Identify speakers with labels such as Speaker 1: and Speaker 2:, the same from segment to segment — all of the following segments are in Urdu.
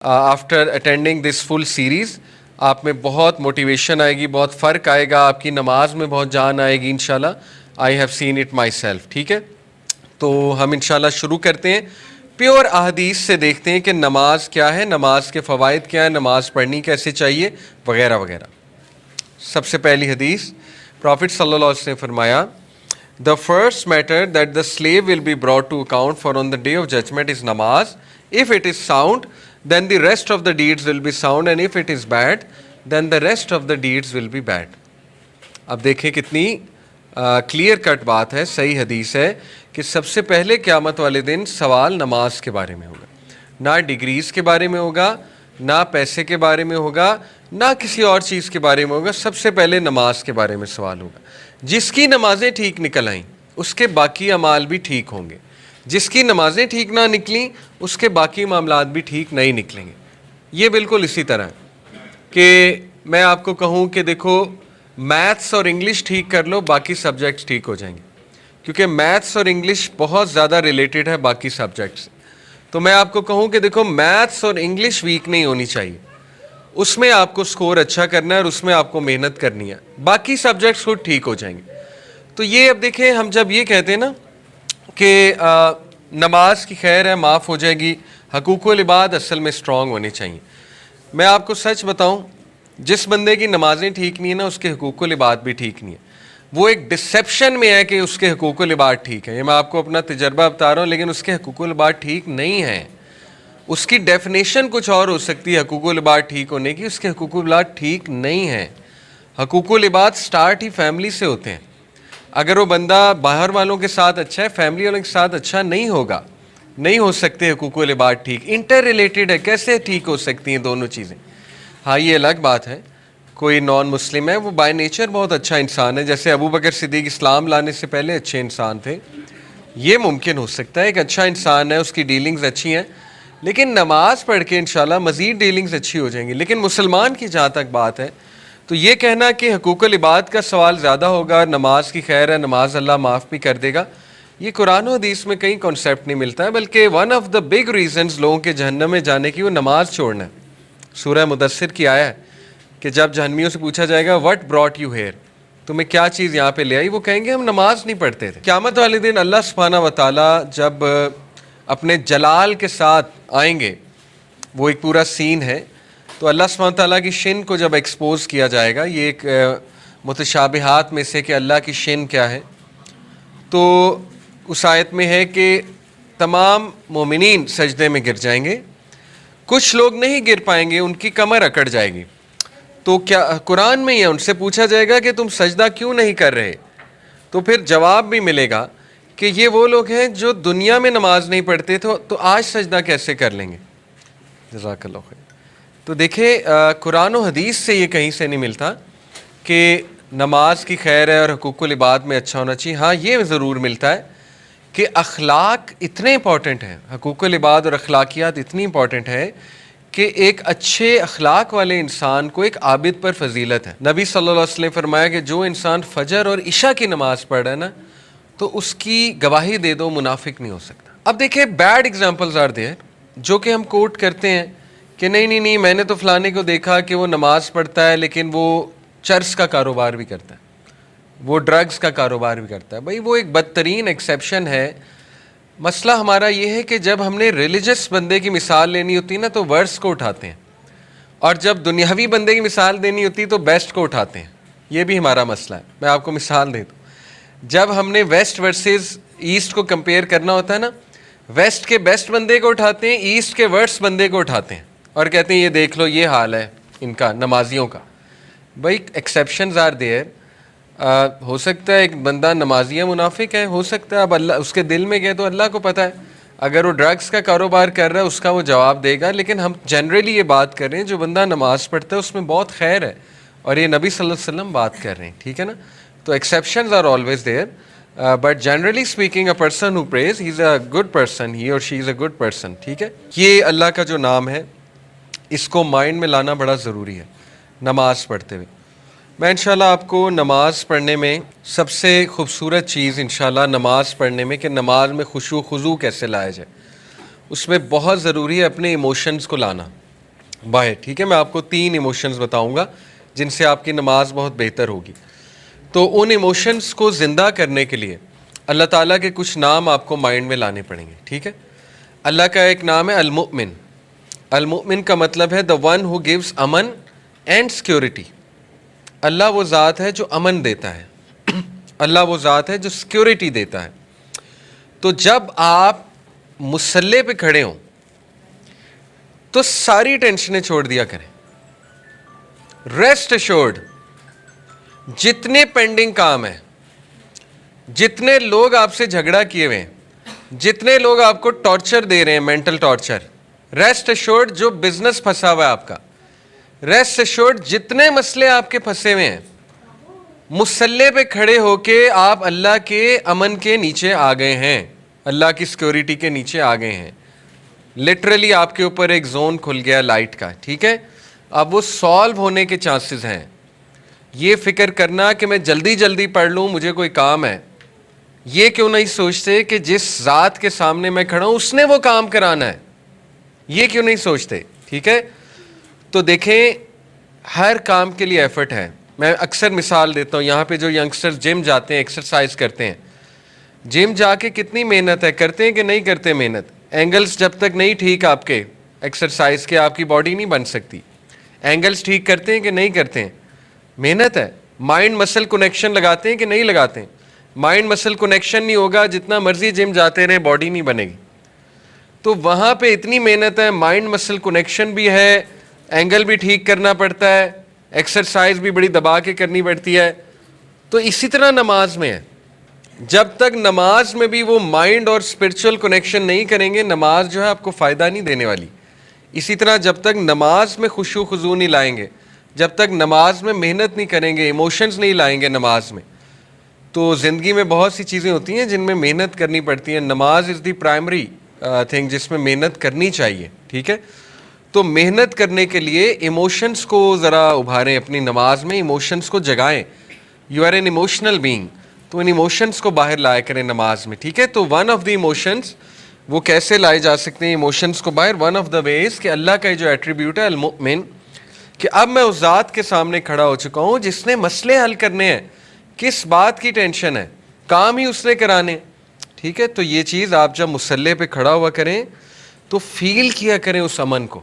Speaker 1: آفٹر اٹینڈنگ دس فل سیریز آپ میں بہت موٹیویشن آئے گی, بہت فرق آئے گا, آپ کی نماز میں بہت جان آئے گی انشاءاللہ. I have seen it my self. ٹھیک ہے, تو ہم انشاءاللہ شروع کرتے ہیں. پیور احادیث سے دیکھتے ہیں کہ نماز کیا ہے, نماز کے فوائد کیا ہے, نماز پڑھنی کیسے چاہیے وغیرہ وغیرہ. سب سے پہلی حدیث, پرافٹ صلی اللہ علیہ وسلم نے فرمایا, The first matter that the slave will be brought to account for on the day of judgment is namaz. If it is sound, then the rest of the deeds will be sound, and if it is bad, then the rest of the deeds will be bad. اب دیکھیں کتنی کلیئر کٹ بات ہے, صحیح حدیث ہے کہ سب سے پہلے قیامت والے دن سوال نماز کے بارے میں ہوگا. نہ ڈگریز کے بارے میں ہوگا, نہ پیسے کے بارے میں ہوگا, نہ کسی اور چیز کے بارے میں ہوگا. سب سے پہلے نماز کے بارے میں سوال ہوگا. جس کی نمازیں ٹھیک نکل آئیں اس کے باقی اعمال بھی ٹھیک ہوں گے, جس کی نمازیں ٹھیک نہ نکلیں اس کے باقی معاملات بھی ٹھیک نہیں نکلیں گے. یہ بالکل اسی طرح ہے کہ میں آپ کو کہوں کہ دیکھو میتھس اور انگلش ٹھیک کر لو, باقی سبجیکٹس ٹھیک ہو جائیں گے, کیونکہ میتھس اور انگلش بہت زیادہ ریلیٹڈ ہے باقی سبجیکٹس. تو میں آپ کو کہوں کہ دیکھو میتھس اور انگلش ویک نہیں ہونی چاہیے, اس میں آپ کو سکور اچھا کرنا ہے اور اس میں آپ کو محنت کرنی ہے, باقی سبجیکٹس خود ٹھیک ہو جائیں گے. تو یہ اب دیکھیں, ہم جب یہ کہتے ہیں نا کہ نماز کی خیر ہے, معاف ہو جائے گی, حقوق العباد اصل میں اسٹرانگ ہونے چاہیے. میں آپ کو سچ بتاؤں, جس بندے کی نمازیں ٹھیک نہیں ہیں نا اس کے حقوق العباد بھی ٹھیک نہیں ہے. وہ ایک ڈسیپشن میں ہے کہ اس کے حقوق العباد ٹھیک ہیں. یہ میں آپ کو اپنا تجربہ بتا رہا ہوں, لیکن اس کے حقوق العباد ٹھیک نہیں ہیں. اس کی ڈیفینیشن کچھ اور ہو سکتی ہے حقوق العباد ٹھیک ہونے کی, اس کے حقوق العباد ٹھیک نہیں ہیں. حقوق العباد سٹارٹ ہی فیملی سے ہوتے ہیں. اگر وہ بندہ باہر والوں کے ساتھ اچھا ہے, فیملی والوں کے ساتھ اچھا نہیں ہوگا, نہیں ہو سکتے حقوق العباد ٹھیک. انٹر ریلیٹڈ ہے, کیسے ٹھیک ہو سکتی ہیں دونوں چیزیں. ہاں یہ الگ بات ہے, کوئی نان مسلم ہے وہ بائی نیچر بہت اچھا انسان ہے, جیسے ابو بکر صدیق اسلام لانے سے پہلے اچھے انسان تھے, یہ ممکن ہو سکتا ہے, ایک اچھا انسان ہے, اس کی ڈیلنگز اچھی ہیں, لیکن نماز پڑھ کے انشاءاللہ مزید ڈیلنگز اچھی ہو جائیں گی. لیکن مسلمان کی جہاں تک بات ہے, تو یہ کہنا کہ حقوق العباد کا سوال زیادہ ہوگا, نماز کی خیر ہے, نماز اللہ معاف بھی کر دے گا, یہ قرآن و حدیث میں کہیں کانسیپٹ نہیں ملتا ہے. بلکہ one of the big reasons لوگوں کے جہنم میں جانے کی وہ نماز چھوڑنا ہے. سورہ مدثر کی آیا ہے کہ جب جہنمیوں سے پوچھا جائے گا وٹ براٹ یو ہیئر, تمہیں کیا چیز یہاں پہ لے آئی, وہ کہیں گے ہم نماز نہیں پڑھتے تھے. قیامت والے دن اللہ سبحانہ و تعالیٰ جب اپنے جلال کے ساتھ آئیں گے, وہ ایک پورا سین ہے, تو اللہ سبحانہ تعالیٰ کی شن کو جب ایکسپوز کیا جائے گا, یہ ایک متشابہات میں سے کہ اللہ کی شن کیا ہے, تو اس آیت میں ہے کہ تمام مومنین سجدے میں گر جائیں گے, کچھ لوگ نہیں گر پائیں گے, ان کی کمر اکڑ جائے گی. تو کیا قرآن میں ہی ہے, ان سے پوچھا جائے گا کہ تم سجدہ کیوں نہیں کر رہے, تو پھر جواب بھی ملے گا کہ یہ وہ لوگ ہیں جو دنیا میں نماز نہیں پڑھتے تھے, تو آج سجدہ کیسے کر لیں گے. جزاک اللہ خیر. تو دیکھیں قرآن و حدیث سے یہ کہیں سے نہیں ملتا کہ نماز کی خیر ہے اور حقوق العباد میں اچھا ہونا چاہیے. ہاں یہ ضرور ملتا ہے کہ اخلاق اتنے امپورٹنٹ ہیں, حقوق العباد اور اخلاقیات اتنی امپورٹنٹ ہے کہ ایک اچھے اخلاق والے انسان کو ایک عابد پر فضیلت ہے. نبی صلی اللہ علیہ وسلم نے فرمایا کہ جو انسان فجر اور عشاء کی نماز پڑھ رہا ہے نا, تو اس کی گواہی دے دو, منافق نہیں ہو سکتا. اب دیکھیں بیڈ ایگزامپلز آر دیئر, جو کہ ہم کوٹ کرتے ہیں کہ نہیں میں نے تو فلانے کو دیکھا کہ وہ نماز پڑھتا ہے لیکن وہ چرس کا کاروبار بھی کرتا ہے, وہ ڈرگز کا کاروبار بھی کرتا ہے. بھائی وہ ایک بدترین ایکسیپشن ہے. مسئلہ ہمارا یہ ہے کہ جب ہم نے ریلیجس بندے کی مثال لینی ہوتی ہے نا تو ورس کو اٹھاتے ہیں, اور جب دنیاوی بندے کی مثال دینی ہوتی ہے تو بیسٹ کو اٹھاتے ہیں. یہ بھی ہمارا مسئلہ ہے. میں آپ کو مثال دے دوں, جب ہم نے ویسٹ ورسز ایسٹ کو کمپیئر کرنا ہوتا ہے نا, ویسٹ کے بیسٹ بندے کو اٹھاتے ہیں, ایسٹ کے ورس بندے کو اٹھاتے ہیں, اور کہتے ہیں یہ دیکھ لو یہ حال ہے ان کا نمازیوں کا. بھائی ایکسیپشنز آر دیئر. ہو سکتا ہے ایک بندہ نمازی ہے منافق ہے, ہو سکتا ہے, اب اللہ اس کے دل میں گئے تو اللہ کو پتہ ہے. اگر وہ ڈرگس کا کاروبار کر رہا ہے اس کا وہ جواب دے گا, لیکن ہم جنرلی یہ بات کر رہے ہیں جو بندہ نماز پڑھتا ہے اس میں بہت خیر ہے, اور یہ نبی صلی اللہ علیہ وسلم بات کر رہے ہیں, ٹھیک ہے نا. تو exceptions are always there, but generally speaking a person who prays, he is a good person, he or she is a good person, ٹھیک ہے. یہ اللہ کا جو نام ہے اس کو مائنڈ میں لانا بڑا ضروری ہے نماز پڑھتے ہوئے. میں انشاءاللہ آپ کو نماز پڑھنے میں سب سے خوبصورت چیز انشاءاللہ نماز پڑھنے میں کہ نماز میں خشوع و خضوع کیسے لایا جائے, اس میں بہت ضروری ہے اپنے ایموشنز کو لانا. باہر. ٹھیک ہے, میں آپ کو 3 ایموشنز بتاؤں گا جن سے آپ کی نماز بہت بہتر ہوگی. تو ان ایموشنز کو زندہ کرنے کے لیے اللہ تعالیٰ کے کچھ نام آپ کو مائنڈ میں لانے پڑیں گے. ٹھیک ہے, اللہ کا ایک نام ہے المؤمن. المؤمن کا مطلب ہے the one who gives امن اینڈ سیکورٹی. اللہ وہ ذات ہے جو امن دیتا ہے, اللہ وہ ذات ہے جو سیکورٹی دیتا ہے. تو جب آپ مصلے پہ کھڑے ہوں تو ساری ٹینشنیں چھوڑ دیا کریں. ریسٹ ایشورڈ, جتنے پینڈنگ کام ہیں, جتنے لوگ آپ سے جھگڑا کیے ہوئے ہیں, جتنے لوگ آپ کو ٹارچر دے رہے ہیں, مینٹل ٹارچر, ریسٹ ایشورڈ جو بزنس پھنسا ہوا ہے آپ کا, ریسٹ ایشورڈ جتنے مسئلے آپ کے پھنسے ہوئے ہیں, مصلے پہ کھڑے ہو کے آپ اللہ کے امن کے نیچے آ گئے ہیں, اللہ کی سیکورٹی کے نیچے آ گئے ہیں. لٹرلی آپ کے اوپر ایک زون کھل گیا لائٹ کا. ٹھیک ہے, اب وہ سالو ہونے کے چانسز ہیں. یہ فکر کرنا کہ میں جلدی جلدی پڑھ لوں, مجھے کوئی کام ہے, یہ کیوں نہیں سوچتے کہ جس ذات کے سامنے میں کھڑا ہوں اس نے وہ کام کرانا ہے, یہ کیوں نہیں سوچتے. ٹھیک ہے, تو دیکھیں ہر کام کے لیے ایفرٹ ہے. میں اکثر مثال دیتا ہوں, یہاں پہ جو ینگسٹر جم جاتے ہیں, ایکسرسائز کرتے ہیں, جم جا کے کتنی محنت ہے, کرتے ہیں کہ نہیں کرتے محنت. اینگلز جب تک نہیں ٹھیک آپ کے ایکسرسائز کے, آپ کی باڈی نہیں بن سکتی. اینگلز ٹھیک کرتے ہیں کہ نہیں کرتے ہیں, محنت ہے. مائنڈ مسل کنیکشن لگاتے ہیں کہ نہیں لگاتے ہیں, مائنڈ مسل کنیکشن نہیں ہوگا, جتنا مرضی جم جاتے رہے باڈی نہیں بنے گی. تو وہاں پہ اتنی محنت ہے, مائنڈ مسل کنیکشن بھی ہے, اینگل بھی ٹھیک کرنا پڑتا ہے, ایکسرسائز بھی بڑی دبا کے کرنی پڑتی ہے. تو اسی طرح نماز میں ہے, جب تک نماز میں بھی وہ مائنڈ اور اسپرچول کنیکشن نہیں کریں گے, نماز جو ہے آپ کو فائدہ نہیں دینے والی. اسی طرح جب تک نماز میں خشوع خضوع نہیں لائیں گے, جب تک نماز میں محنت نہیں کریں گے, ایموشنز نہیں لائیں گے نماز میں, تو زندگی میں بہت سی چیزیں ہوتی ہیں جن میں محنت کرنی پڑتی ہیں. نماز از دی پرائمری تھنگ جس میں محنت کرنی چاہیے. ٹھیک ہے, تو محنت کرنے کے لیے ایموشنز کو ذرا ابھاریں اپنی نماز میں, ایموشنز کو جگائیں. You are an emotional being, تو ان ایموشنز کو باہر لایا کریں نماز میں. ٹھیک ہے, تو ون آف دی ایموشنز وہ کیسے لائے جا سکتے ہیں ایموشنز کو باہر, ون آف دا ویز کہ اللہ کا جو ایٹریبیوٹ ہے المؤمن, کہ اب میں اس ذات کے سامنے کھڑا ہو چکا ہوں جس نے مسئلے حل کرنے ہیں, کس بات کی ٹینشن ہے, کام ہی اس نے کرانے. ٹھیک ہے, تو یہ چیز آپ جب مصلے پہ کھڑا ہوا کریں تو فیل کیا کریں اس امن کو,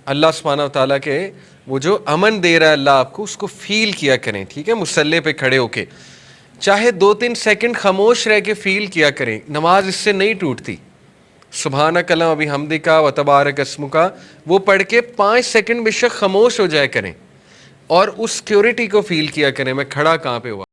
Speaker 1: اللہ سبحانہ و تعالیٰ کے وہ جو امن دے رہا ہے اللہ آپ کو, اس کو فیل کیا کریں. ٹھیک ہے, مصلے پہ کھڑے ہو کے چاہے 2-3 سیکنڈ خاموش رہ کے فیل کیا کریں. نماز اس سے نہیں ٹوٹتی. سبحانک اللہم و بحمدک و تبارک اسمک, وہ پڑھ کے 5 سیکنڈ بے شک خاموش ہو جائے کریں اور اس سیکورٹی کو فیل کیا کریں, میں کھڑا کہاں پہ ہوا.